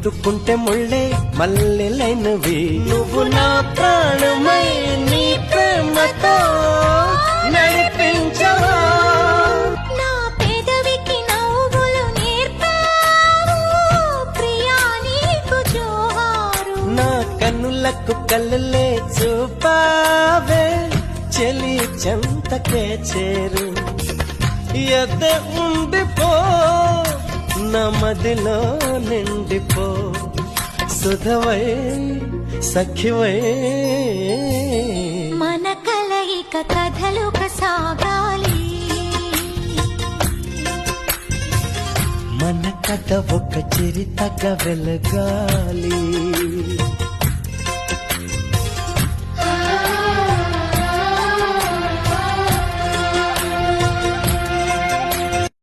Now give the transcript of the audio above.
ముట్టుకుంటే ముళ్ళే మల్లెలైనవి నువ్వు నా ప్రాణమై నీ ప్రేమతో నడిపించవా నా పెదవికి నవ్వులు నేర్పావు ప్రియా నీకు జోహారు నా కన్నులకు కళ్ళలే చూపావే చెలి చెంతకే చేరు ఎద్ద ఉండిపో నా మదిలో నిండిపో సుధవై సఖివై మన కలయిక కథలుక సాగాలి మన కథ ఒక చరితగా వెలగాలి